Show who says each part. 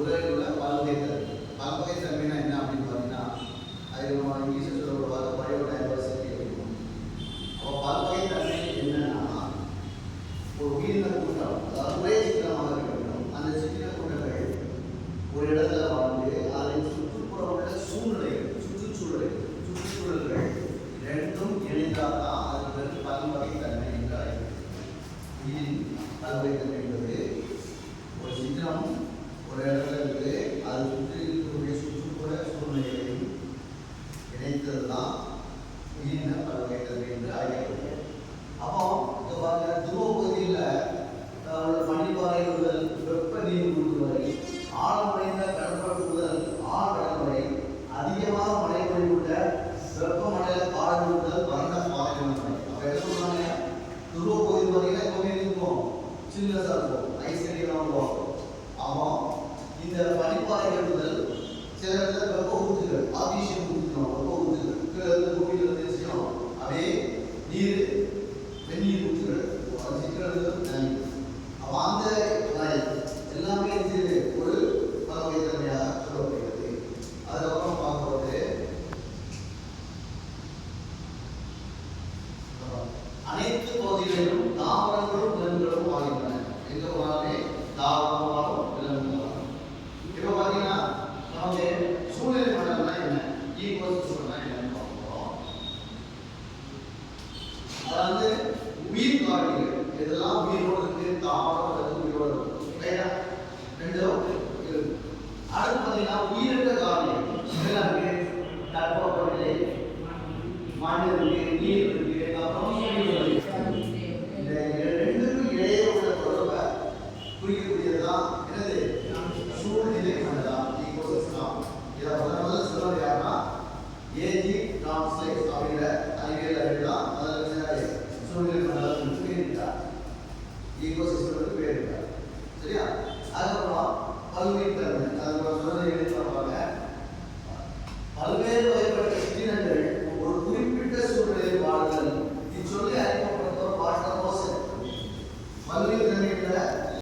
Speaker 1: உலகில் உள்ள பல்வகைத்தன்மை. பல்வகைத்தன்மைனா என்ன அப்படின்னு பார்த்தீங்கன்னா, அது நம்ம இங்கிலீஷில் சொல்ல பயோடைவர்சிட்டி இருக்கும். அப்போ பல்வகைத்தன்மை என்னன்னா, ஒரு உயிரின கூட்டம், அதாவது ஒரே சித்திரமாக இருக்க வேண்டும். அந்த சித்திர கூட்டங்கள் ஒரு இடத்துல வாழ்ந்து அதை சுற்றுப்புற உள்ள சுற்றுச்சூழல்கள் ரெண்டும் இணைந்தால் தான் அது வந்து பல்வகைத்தன்மை என்று அழைக்கப்படுகிறது. உயிரின் பல்வகைத்தன்மை என்பது ஒரு சித்திரம் ஒரு இடத்துல இருக்குது, அது சுற்றி இருக்கக்கூடிய சுற்றுப்புற சூழ்நிலைகளையும் இணைத்தது தான் உயிரின பல்வகைத்தன்மை என்று அழைக்கப்படுகிறது. அப்போ இந்த பாருங்க, துருவ பகுதியில் உள்ள பனிப்பாறை முதல் வெப்ப நீர் ஊற்று வரை, ஆழமடைந்த கடற்பரப்பு முதல் ஆழ்கடல் வரை, அதிகமாக மழை பொழிவுள்ள வெப்பமண்டல காடுகள் முதல் வறண்ட பாலைவனம் வரை. அப்போ என்ன சொல்றாங்க, துருவ பகுதி பார்த்தீங்கன்னா எப்பவுமே இருக்கும், சில்னஸாக இருக்கும், ஐஸ் கட்டியெல்லாம் உருவாக்கும். ஆமாம், இந்த பனிப்பாறைகள் முதல் சில இடத்துல வெப்ப ஊற்றுகள், ஆர்டிஷியல் ஊற்றுக்கணும், வெப்ப ஊற்றுகள் கீழே பூமியில் இருந்து செய்யணும், அப்படியே நீர் வெந்நீர் ஊற்றுகள் சிக்கல் தண்ணி. அப்போ அந்த எல்லாமே இது ஒரு பல்வகைத்தன்மையாக சொல்லப்படுகிறது. அதுக்கப்புறம் பார்க்கும்போது அனைத்து பகுதிகளிலும் தாவரங்களும் விலங்குகளும் வாழ்கின்றன. எங்க போனாலுமே தாவரம் வாழும், விலங்கு வாழும். இப்போ பார்த்தீங்கன்னா நமக்கு சூழ்நிலை மண்டலம்னா என்ன, ஈகோசிஸ்டம்னா என்னன்னு பார்க்குறோம். அதாவது உயிர் காரணிகள் இதெல்லாம் உயிரோடு இருக்கு, தாவரம் உயிரோடு இருக்கு. ரெண்டும் இருக்கு. அடுத்து பார்த்தீங்கன்னா உயிரற்ற காரணிகள் இதெல்லாம் இருக்கு, தட்பவெப்பநிலை, மண் இருக்கு, நீர் இருக்கு, அப்புறம் இந்த ரெண்டுக்கும் இடையே உள்ள தொடர்பை குறிக்கக்கூடியதுதான் என்னது, சூழ்நிலை மண்டலம், ஈகோசிஸ்டம். இதை முதல்ல சொல்றது யாருன்னா ஏஜி டாம்ஸ்லைஸ் அப்படிங்கிற அறிவியல் அறிவு தான் அதில் சூழ்நிலை மண்டலம் இருக்கிறார். ஈகோசிஸ்டம்